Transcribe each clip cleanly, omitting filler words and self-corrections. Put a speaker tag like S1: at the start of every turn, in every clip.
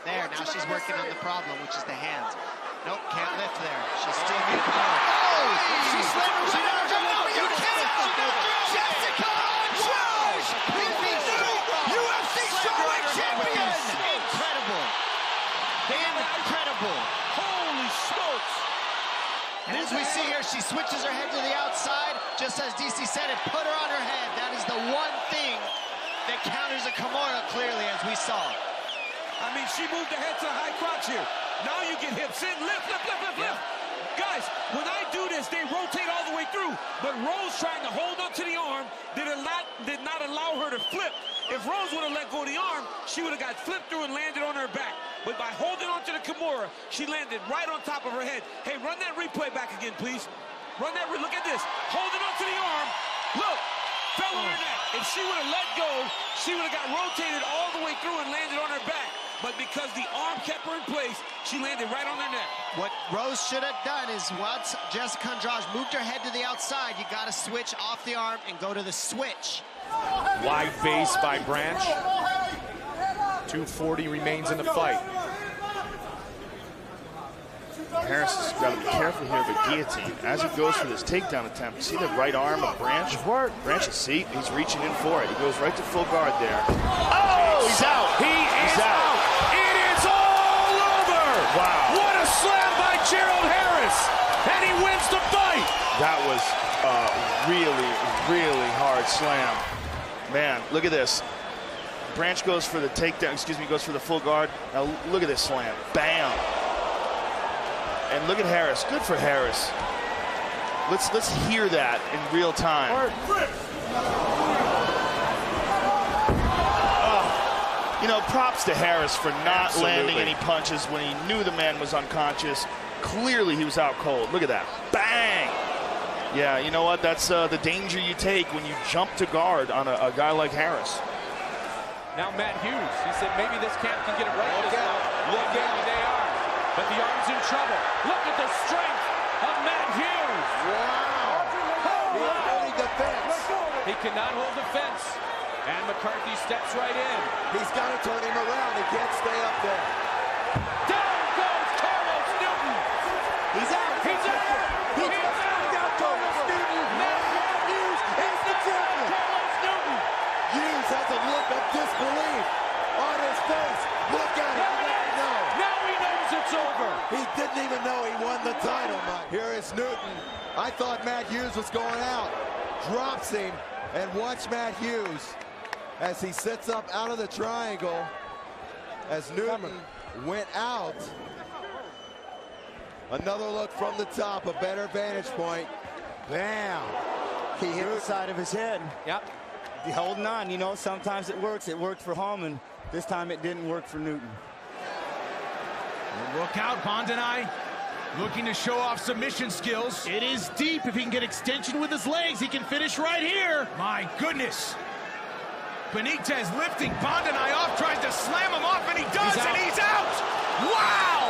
S1: There, now she's working on the problem, which is the hands. Nope, can't lift there. She's still getting oh! She slipped. You can't! Jessica Jones! UFC strawweight champion! Incredible. Incredible.
S2: Holy smokes.
S1: And as we see here, she switches her head to the outside, just as DC said it, put her on her head. That is the one thing that counters a Kimura clearly, as we saw.
S2: I mean, she moved her head to the high crotch here. Now you get hips in, lift. Guys, when I do this, they rotate all the way through. But Rose trying to hold up to the arm did not allow her to flip. If Rose would have let go of the arm, she would have got flipped through and landed on her back. But by holding on to the Kimura, she landed right on top of her head. Hey, run that replay back again, please. Look at this. Holding on to the arm. Look, fell on her neck. If she would have let go, she would have got rotated all the way through and landed on her back. But because the arm kept her in place, she landed right on her neck.
S1: What Rose should have done is once Jessica Andrade moved her head to the outside, you got to switch off the arm and go to the switch.
S3: Wide base by Branch. 240 remains in the fight.
S4: Harris has got to be careful here of a guillotine. As he goes for this takedown attempt, see the right arm of Branch? Branch, see, he's reaching in for it. He goes right to full guard there. Oh, he's out.
S3: He's out. It is all over.
S4: Wow.
S3: What a slam by Gerald Harris. And he wins the fight.
S4: That was a really, really hard slam. Man, look at this. Branch goes for the takedown, goes for the full guard. Now look at this slam. Bam. And look at Harris. Good for Harris. Let's hear that in real time. Oh, you know, props to Harris for not landing any punches when he knew the man was unconscious. Clearly he was out cold. Look at that. Bang! Yeah, you know what? That's the danger you take when you jump to guard on a guy like Harris.
S3: Now Matt Hughes, he said maybe this camp can get it right. Look out, they are. But the arm's in trouble. Look at the strength of Matt Hughes.
S2: Wow. He's holding the fence.
S3: He cannot hold the fence. And McCarthy steps right in.
S2: He's got to turn him around. He can't stay up there.
S3: Down goes Carlos Newton.
S2: He's out.
S3: He's out.
S2: He's out. Carlos Newton. Matt Hughes is the champion.
S3: Carlos Newton.
S2: Hughes has a look of disbelief on his face. Look at him.
S3: Now he knows it's over.
S2: He didn't even know he won the title, Mike. Here is Newton. I thought Matt Hughes was going out. Drops him, and watch Matt Hughes as he sits up out of the triangle as Newton went out. Another look from the top, a better vantage point. Bam!
S5: He hit the side of his head.
S3: Yep.
S5: Holding on, you know, sometimes it works. It worked for Hallman. This time it didn't work for Newton.
S6: Look out, Bondanai. Looking to show off submission skills. It is deep. If he can get extension with his legs, he can finish right here. My goodness. Benitez lifting Bondanai off, tries to slam him off, and he does, and he's out. Wow!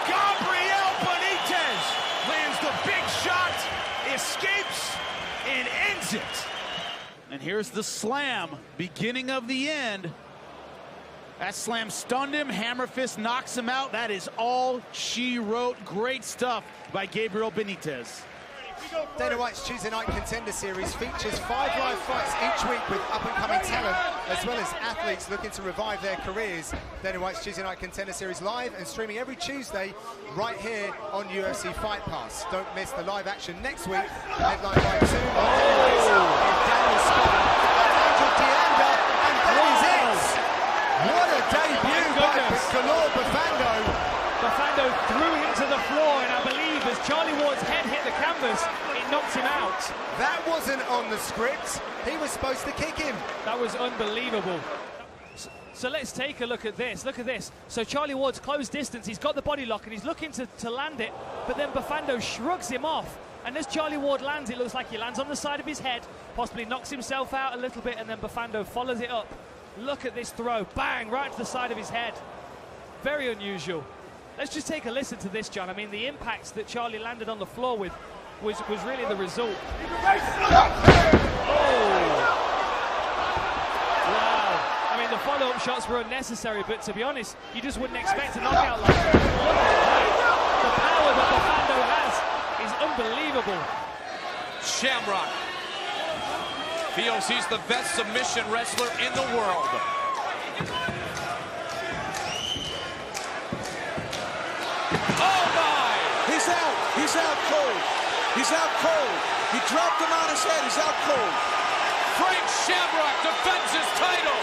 S6: Gabriel Benitez lands the big shot, escapes, and ends it. And here's the slam, beginning of the end. That slam stunned him. Hammer fist knocks him out. That is all she wrote. Great stuff by Gabriel Benitez.
S7: Dana White's Tuesday Night Contender Series features 5 live fights each week with up-and-coming talent, as well as athletes looking to revive their careers. Dana White's Tuesday Night Contender Series live and streaming every Tuesday right here on UFC Fight Pass. Don't miss the live action next week, headlined by 2 Daniel Scott, Angel Dianda, and that is it! What a debut by Galore Bafando.
S8: Bafando threw him to the floor, and I believe as Charlie Ward's head hit the canvas, it knocked him out.
S7: That wasn't on the script. He was supposed to kick him.
S8: That was unbelievable. So let's take a look at this. Look at this. So Charlie Ward's close distance. He's got the body lock, and he's looking to land it, but then Bafando shrugs him off. And as Charlie Ward lands, it looks like he lands on the side of his head, possibly knocks himself out a little bit, and then Bafando follows it up. Look at this throw. Bang, right to the side of his head. Very unusual. Let's just take a listen to this, John. I mean, the impacts that Charlie landed on the floor with was really the result. Oh. Wow. I mean, the the follow-up shots were unnecessary, but to be honest, you just wouldn't expect a knockout like that. Look at the power that Bafando has is unbelievable.
S3: Shamrock feels he's the best submission wrestler in the world. Oh my!
S9: He's out. He's out cold. He's out cold. He dropped him on his head. He's out cold.
S3: Frank Shamrock defends his title.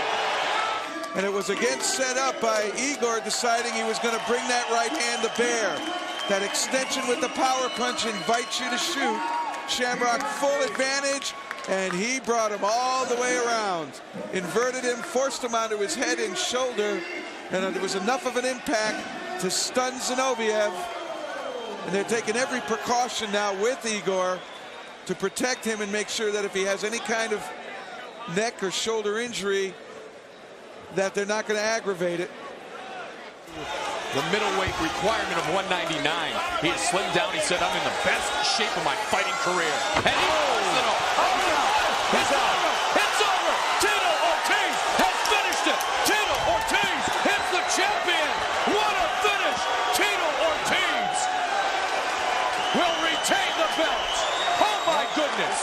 S9: And it was again set up by Igor deciding he was going to bring that right hand to bear. That extension with the power punch invites you to shoot. Shamrock full advantage, and he brought him all the way around. Inverted him, forced him onto his head and shoulder, and it was enough of an impact to stun Zinoviev. And they're taking every precaution now with Igor to protect him and make sure that if he has any kind of neck or shoulder injury, that they're not going to aggravate it.
S3: The middleweight requirement of 199. He has slimmed down. He said, I'm in the best shape of my fighting career. And he holds it up. He's out. It's over. Tito Ortiz has finished it. Tito Ortiz hits the champion. What a finish. Tito Ortiz will retain the belt. Oh, my goodness.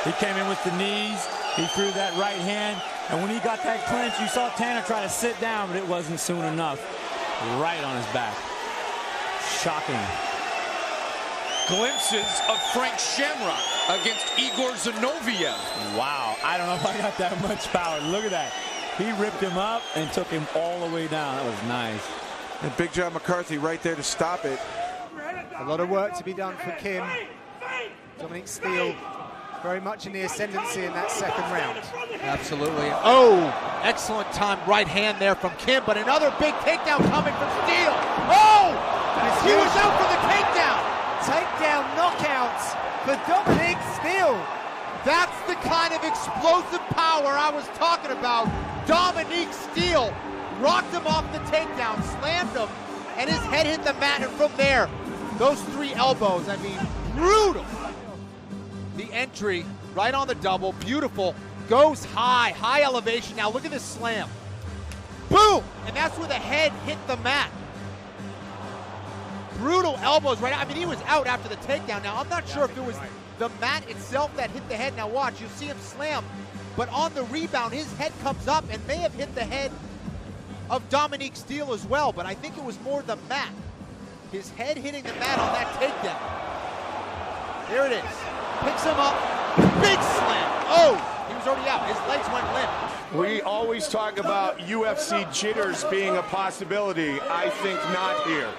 S5: He came in with the knees. He threw that right hand. And when he got that clinch, you saw Tanner try to sit down, but it wasn't soon enough. Right on his back. Shocking.
S3: Glimpses of Frank Shamrock against Igor Zinoviev.
S5: Wow, I don't know if I got that much power. Look at that. He ripped him up and took him all the way down. That was nice.
S9: And Big John McCarthy right there to stop it.
S7: A lot of work to be done for Kim. Dominic Steele very much in the ascendancy in that second round.
S1: Absolutely. Oh, excellent time right hand there from Kim, but another big takedown coming from Steele. Oh, he was out for the takedown.
S7: Takedown knockouts for Dominic Steele. That's the kind of explosive power I was talking about. Dominic Steele rocked him off the takedown, slammed him, and his head hit the mat, and from there, those 3 elbows, I mean, brutal. The entry right on the double, beautiful, goes high, high elevation. Now look at this slam. Boom! And that's where the head hit the mat. Brutal elbows right out. I mean, he was out after the takedown. Now, I'm not sure if it was the mat itself that hit the head. Now watch, you'll see him slam. But on the rebound, his head comes up and may have hit the head of Dominic Steele as well. But I think it was more the mat. His head hitting the mat on that takedown. There it is. Picks him up, big slam. Oh, he was already out. His legs went limp.
S10: We always talk about UFC jitters being a possibility. I think not here.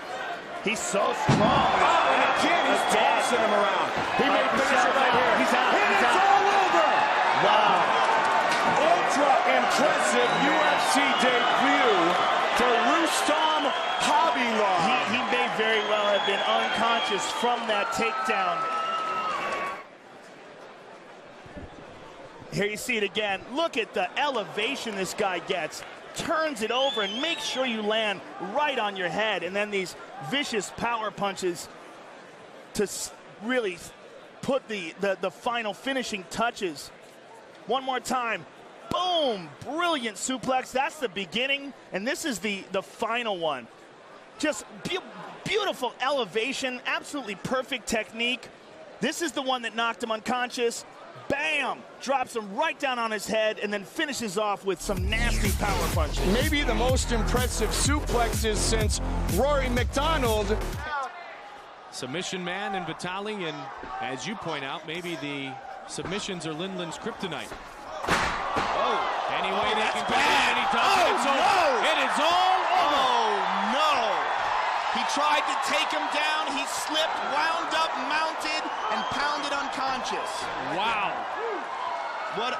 S4: He's so strong.
S10: Oh, and again, he's tossing him around. He may finish it right here.
S4: He's out.
S10: And it's all over.
S4: Wow.
S10: Ultra impressive UFC debut to Rustam Khabilov.
S4: He may very well have been unconscious from that takedown. Here you see it again. Look at the elevation this guy gets. Turns it over and makes sure you land right on your head. And then these vicious power punches to really put the final finishing touches. One more time. Boom! Brilliant suplex. That's the beginning. And this is the final one. Just beautiful elevation. Absolutely perfect technique. This is the one that knocked him unconscious. Bam! Drops him right down on his head and then finishes off with some nasty power punches.
S10: Maybe the most impressive suplexes since Rory McDonald.
S3: Submission man and Vitali, and as you point out, maybe the submissions are Lindland's kryptonite. Oh, any way they can go, and he does it. It's over. It is all over.
S4: Oh, no. He tried to take him down. He slipped, wound up, mounted, and pounded unconscious.
S3: Wow.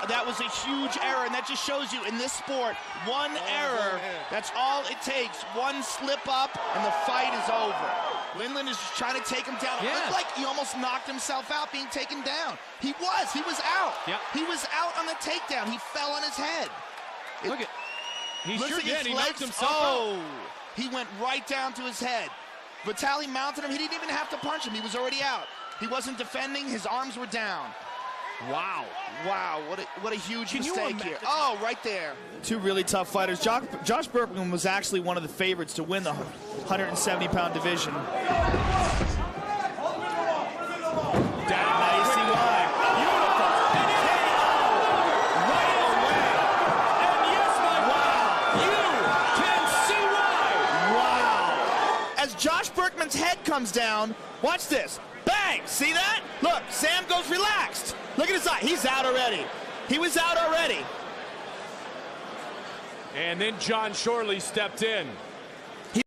S4: That was a huge error, and that just shows you in this sport, one error, that's all it takes. One slip up, and the fight is over. Lindland is just trying to take him down. It looked like he almost knocked himself out being taken down. He was out.
S3: Yep.
S4: He was out on the takedown. He fell on his head.
S3: Look at, he
S4: looks
S3: sure
S4: like
S3: did.
S4: his
S3: He
S4: legs,
S3: knocked himself out.
S4: He went right down to his head. Vitali mounted him. He didn't even have to punch him. He was already out. He wasn't defending. His arms were down. Wow. Wow, what a huge mistake here. Oh, right there. Two really tough fighters. Josh Berkman was actually one of the favorites to win the 170-pound division. Now you see why. Beautiful. Right away. And yes, wow. You can see why. Wow. As Josh Berkman's head comes down, watch this. Bang! See that? Look, Sam goes relaxed. Look at his eye. He's out already. He was out already.
S3: And then John Shorley stepped in.